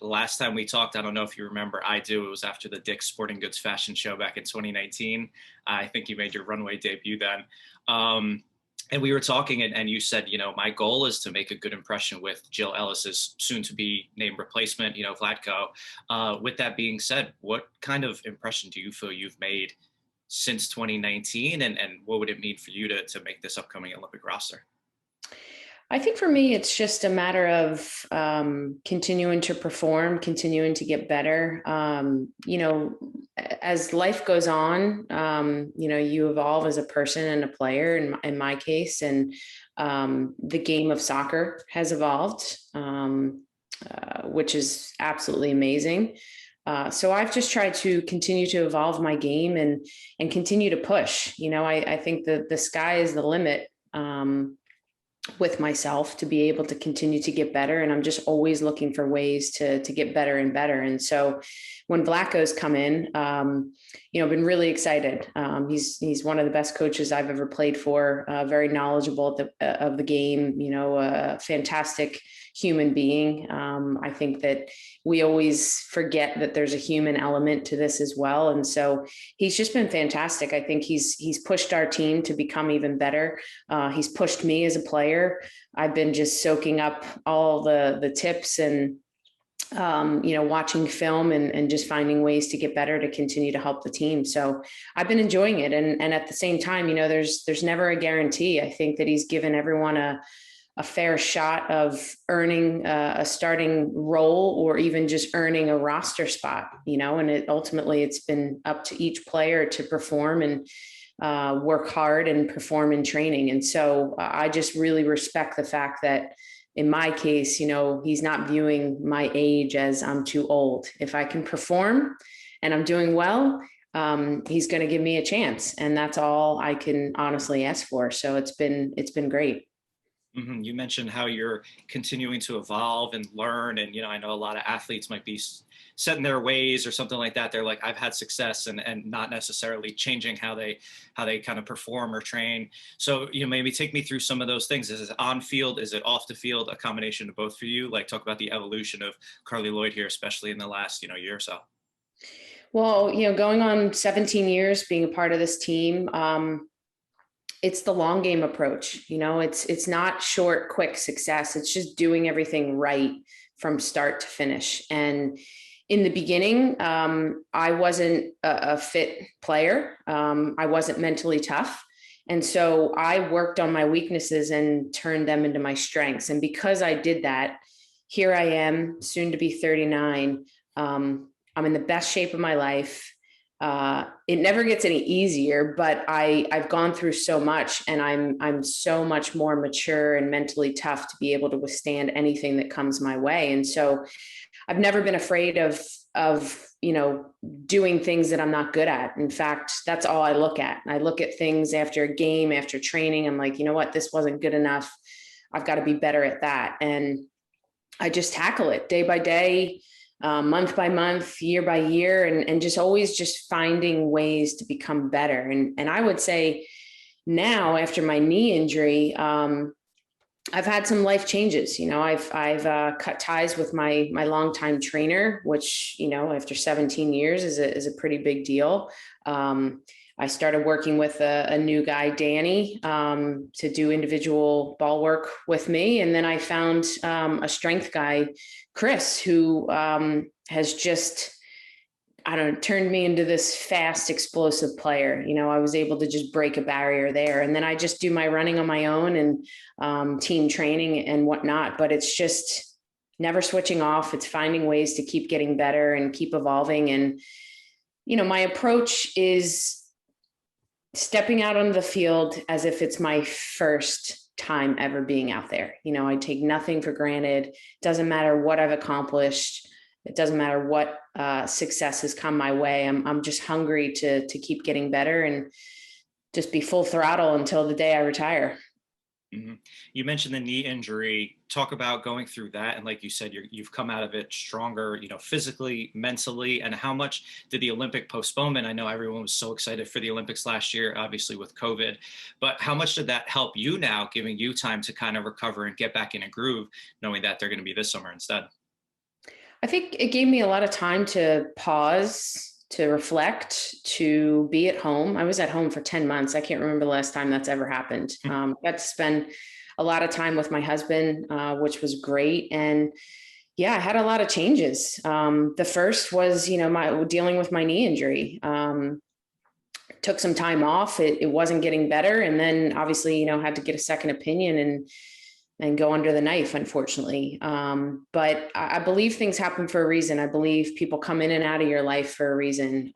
the last time we talked, I don't know if you remember, I do. It was after the Dick's Sporting Goods fashion show back in 2019. I think you made your runway debut then. And we were talking, and you said, my goal is to make a good impression with Jill Ellis's soon-to-be named replacement, Vlatko. With that being said, what kind of impression do you feel you've made since 2019, and what would it mean for you to make this upcoming Olympic roster? I think for me, it's just a matter of continuing to perform, continuing to get better. As life goes on, you evolve as a person and a player, in my case, and the game of soccer has evolved, which is absolutely amazing. So I've just tried to continue to evolve my game and continue to push. I think that the sky is the limit. With myself to be able to continue to get better. And I'm just always looking for ways to get better and better. And so when Vlatko's come in, I've been really excited. He's one of the best coaches I've ever played for, very knowledgeable of the game, a fantastic human being. I think that we always forget that there's a human element to this as well. And so he's just been fantastic. I think he's pushed our team to become even better. He's pushed me as a player. I've been just soaking up all the tips and watching film and just finding ways to get better to continue to help the team. So I've been enjoying it. And at the same time, there's never a guarantee. I think that he's given everyone a fair shot of earning a starting role or even just earning a roster spot, and ultimately it's been up to each player to perform and work hard and perform in training. And so I just really respect the fact that in my case, he's not viewing my age as I'm too old. If I can perform and I'm doing well, he's going to give me a chance. And that's all I can honestly ask for. So it's been great. Mm-hmm. You mentioned how you're continuing to evolve and learn. And, I know a lot of athletes might be set in their ways or something like that. They're like, I've had success and not necessarily changing how they kind of perform or train. So, maybe take me through some of those things. Is it on field? Is it off the field? A combination of both for you? Like talk about the evolution of Carli Lloyd here, especially in the last, year or so. Well, going on 17 years, being a part of this team, it's the long game approach. It's not short, quick success. It's just doing everything right from start to finish. And in the beginning, I wasn't a fit player. I wasn't mentally tough. And so I worked on my weaknesses and turned them into my strengths. And because I did that, here I am, soon to be 39. I'm in the best shape of my life. It never gets any easier, but I've gone through so much, and I'm so much more mature and mentally tough to be able to withstand anything that comes my way. And so I've never been afraid of doing things that I'm not good at. In fact, that's all I look at. I look at things after a game, after training. I'm like, you know what, this wasn't good enough. I've got to be better at that. And I just tackle it day by day, month by month, year by year, and just always just finding ways to become better. And I would say now, after my knee injury, I've had some life changes. I've cut ties with my longtime trainer, which, after 17 years is a pretty big deal. I started working with a new guy, Danny, to do individual ball work with me. And then I found a strength guy, Chris, who has just, turned me into this fast, explosive player. I was able to just break a barrier there. And then I just do my running on my own and team training and whatnot. But it's just never switching off. It's finding ways to keep getting better and keep evolving. And, my approach is stepping out on the field as if it's my first time ever being out there. I take nothing for granted. Doesn't matter what I've accomplished. It doesn't matter what success has come my way. I'm just hungry to keep getting better and just be full throttle until the day I retire. Mm-hmm. You mentioned the knee injury. Talk about going through that, and like you said, you've come out of it stronger, physically, mentally. And how much did the Olympic postponement? I know everyone was so excited for the Olympics last year, obviously with COVID, but how much did that help you now, giving you time to kind of recover and get back in a groove, knowing that they're going to be this summer instead? I think it gave me a lot of time to pause, to reflect, to be at home. I was at home for 10 months. I can't remember the last time that's ever happened. Got to spend a lot of time with my husband, which was great. And yeah, I had a lot of changes. The first was, my dealing with my knee injury. Took some time off. It wasn't getting better. And then obviously, had to get a second opinion and go under the knife, unfortunately. But I believe things happen for a reason. I believe people come in and out of your life for a reason.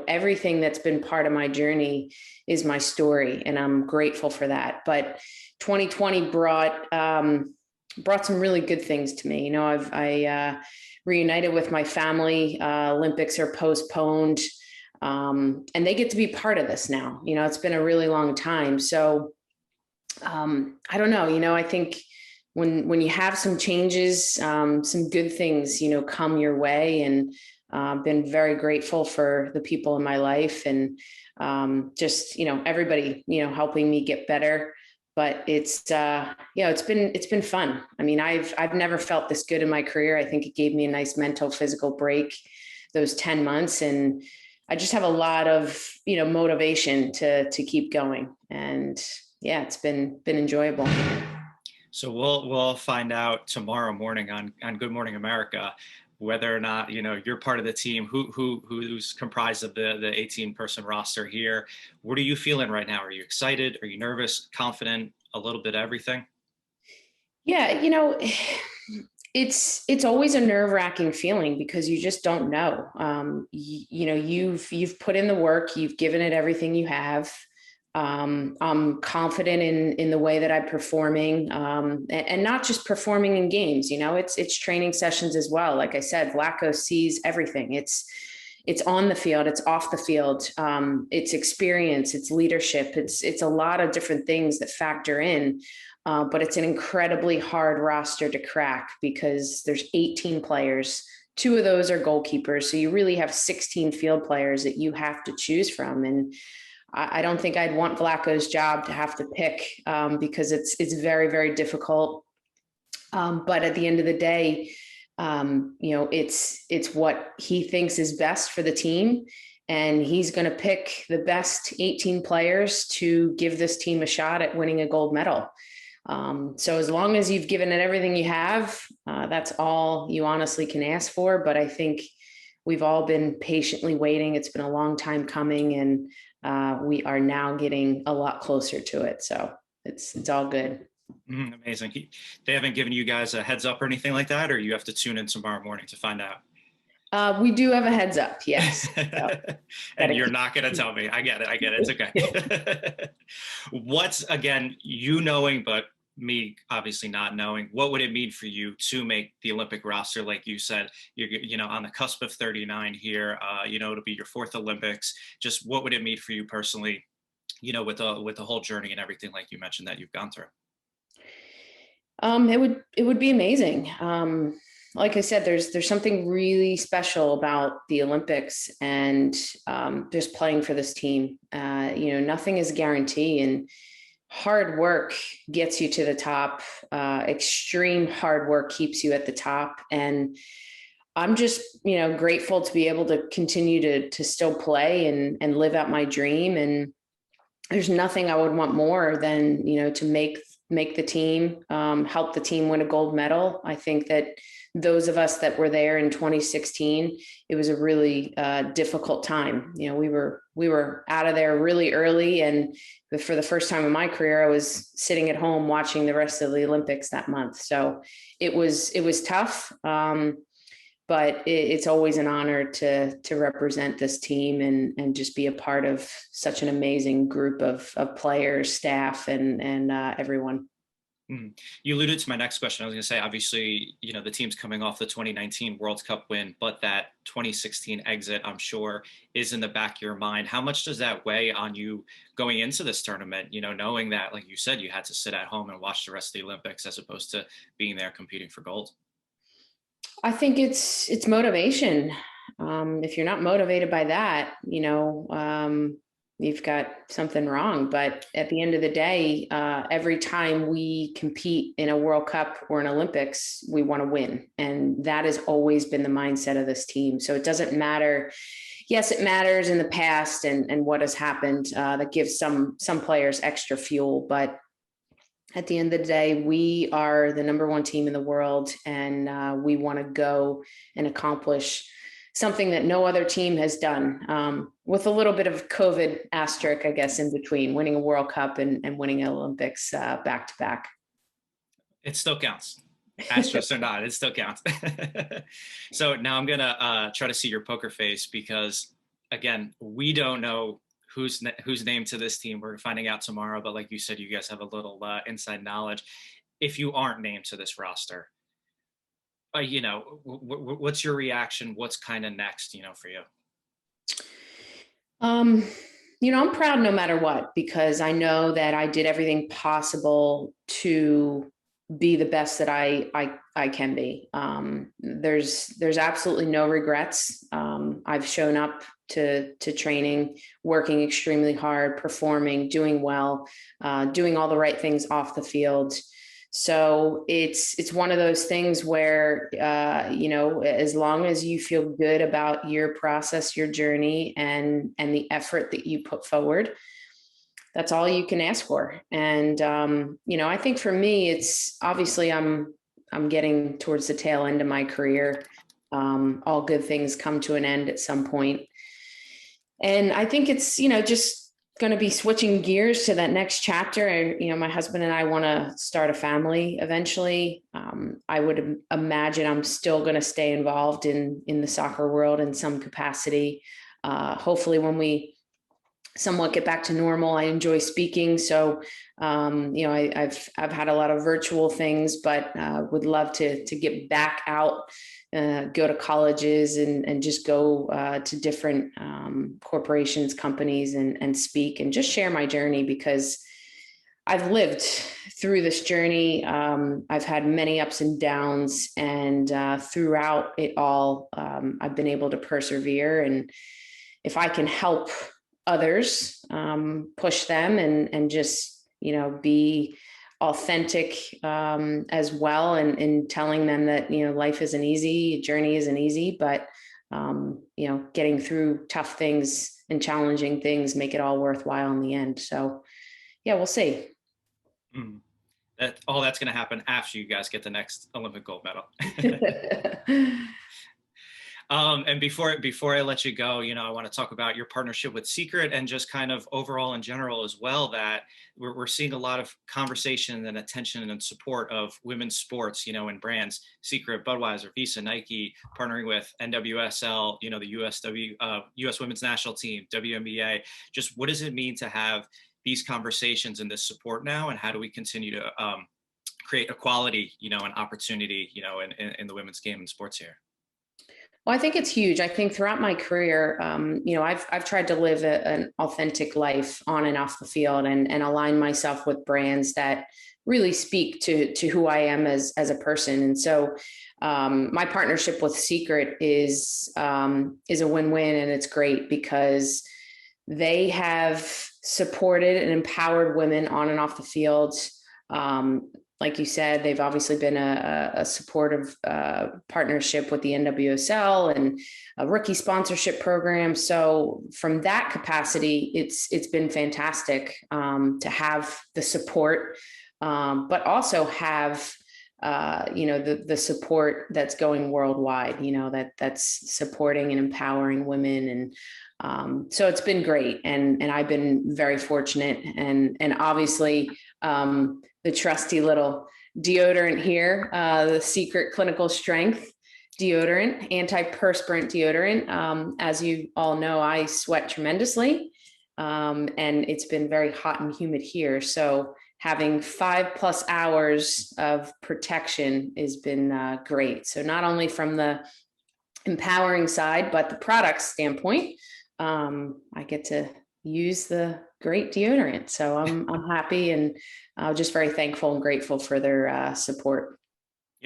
Everything that's been part of my journey is my story, and I'm grateful for that. But 2020 brought some really good things to me. I reunited with my family. Olympics are postponed, and they get to be part of this now. It's been a really long time. So I don't know, I think when you have some changes, some good things, come your way, and been very grateful for the people in my life, and just, everybody, helping me get better. But it's it's been fun. I mean, I've never felt this good in my career. I think it gave me a nice mental, physical break, those 10 months. And I just have a lot of, motivation to keep going. And yeah, it's been enjoyable. So we'll find out tomorrow morning on Good Morning America whether or not you're part of the team who's comprised of the 18-person roster here. What are you feeling right now? Are you excited? Are you nervous? Confident? A little bit of everything? Yeah, it's always a nerve-wracking feeling because you just don't know. You've put in the work, you've given it everything you have. I'm confident in the way that I'm performing, and not just performing in games. It's training sessions as well. Like I said, Vlatko sees everything. It's on the field, it's off the field, it's experience, it's leadership, it's a lot of different things that factor in. But it's an incredibly hard roster to crack because there's 18 players. 2 of those are goalkeepers, so you really have 16 field players that you have to choose from. And I don't think I'd want Vlatko's job to have to pick, because it's very, very difficult. But at the end of the day, it's what he thinks is best for the team. And he's going to pick the best 18 players to give this team a shot at winning a gold medal. So as long as you've given it everything you have, that's all you honestly can ask for. But I think we've all been patiently waiting. It's been a long time coming, and we are now getting a lot closer to it. So it's all good. Amazing. They haven't given you guys a heads up or anything like that, or you have to tune in tomorrow morning to find out? We do have a heads up, yes. So, and you're not going to tell me. I get it. It's okay. What's, again, you knowing, but me obviously not knowing, what would it mean for you to make the Olympic roster? Like you said, you're on the cusp of 39 here. It'll be your 4th Olympics. Just what would it mean for you personally? With the whole journey and everything, like you mentioned, that you've gone through. It would be amazing. Like I said, there's something really special about the Olympics, and just playing for this team. Nothing is a guarantee, and hard work gets you to the top. Extreme hard work keeps you at the top. And I'm just, grateful to be able to continue to still play and live out my dream. And there's nothing I would want more than, to make the team, help the team win a gold medal. I think that those of us that were there in 2016, it was a really difficult time. We were out of there really early, and for the first time in my career, I was sitting at home watching the rest of the Olympics that month. So it was tough, but it's always an honor to represent this team and just be a part of such an amazing group of players, staff, and everyone. You alluded to my next question. I was going to say, obviously, the team's coming off the 2019 World Cup win, but that 2016 exit, I'm sure, is in the back of your mind. How much does that weigh on you going into this tournament, knowing that, like you said, you had to sit at home and watch the rest of the Olympics as opposed to being there competing for gold? I think it's motivation. If you're not motivated by that, you've got something wrong. But at the end of the day, every time we compete in a World Cup or an Olympics, we want to win. And that has always been the mindset of this team. So it doesn't matter. Yes, it matters in the past and what has happened. That gives some players extra fuel. But at the end of the day, we are the number one team in the world, and we want to go and accomplish something that no other team has done, with a little bit of COVID asterisk, I guess, in between winning a World Cup and winning an Olympics back to back. It still counts. Asterisk or not, it still counts. So now I'm going to try to see your poker face because, again, we don't know who's named to this team. We're finding out tomorrow. But like you said, you guys have a little inside knowledge. If you aren't named to this roster, what's your reaction? What's kind of next, for you? I'm proud no matter what, because I know that I did everything possible to be the best that I can be. There's absolutely no regrets. I've shown up to training, working extremely hard, performing, doing well, doing all the right things off the field. So it's one of those things where, as long as you feel good about your process, your journey, and the effort that you put forward, that's all you can ask for. And, I think for me, it's obviously I'm getting towards the tail end of my career. All good things come to an end at some point. And I think it's, just going to be switching gears to that next chapter. And, my husband and I want to start a family eventually. I would imagine I'm still going to stay involved in the soccer world in some capacity. Hopefully when we somewhat get back to normal. I enjoy speaking. So, I've had a lot of virtual things, but would love to get back out, go to colleges and just go to different corporations, companies and speak and just share my journey, because I've lived through this journey. I've had many ups and downs, and throughout it all, I've been able to persevere. And if I can help others, push them and just, be authentic as well, and telling them that, life isn't easy, journey isn't easy, but, getting through tough things and challenging things make it all worthwhile in the end. So yeah, we'll see. That's going to happen after you guys get the next Olympic gold medal. And before I let you go, I want to talk about your partnership with Secret and just kind of overall in general as well, that we're seeing a lot of conversation and attention and support of women's sports, and brands, Secret, Budweiser, Visa, Nike, partnering with NWSL, the US Women's National Team, WNBA. Just what does it mean to have these conversations and this support now, and how do we continue to create equality, and opportunity, in the women's game and sports here? Well, I think it's huge. I think throughout my career, I've tried to live an authentic life on and off the field, and align myself with brands that really speak to who I am as a person. And so my partnership with Secret is a win-win, and it's great because they have supported and empowered women on and off the field. Like you said, they've obviously been a supportive partnership with the NWSL and a rookie sponsorship program. So from that capacity, it's been fantastic to have the support, but also have the support that's going worldwide. That's supporting and empowering women, and so it's been great, and I've been very fortunate, and obviously. The trusty little deodorant here, the Secret Clinical Strength deodorant, antiperspirant deodorant. As you all know, I sweat tremendously, and it's been very hot and humid here. So having 5+ hours of protection has been great. So not only from the empowering side, but the product standpoint, I get to use the great deodorant. So I'm happy, and just very thankful and grateful for their support.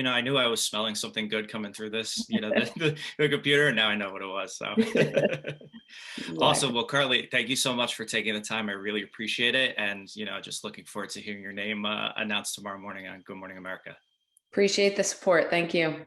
I knew I was smelling something good coming through this, the computer, and now I know what it was. So awesome. Exactly. Well, Carly, thank you so much for taking the time. I really appreciate it. And, just looking forward to hearing your name announced tomorrow morning on Good Morning America. Appreciate the support. Thank you.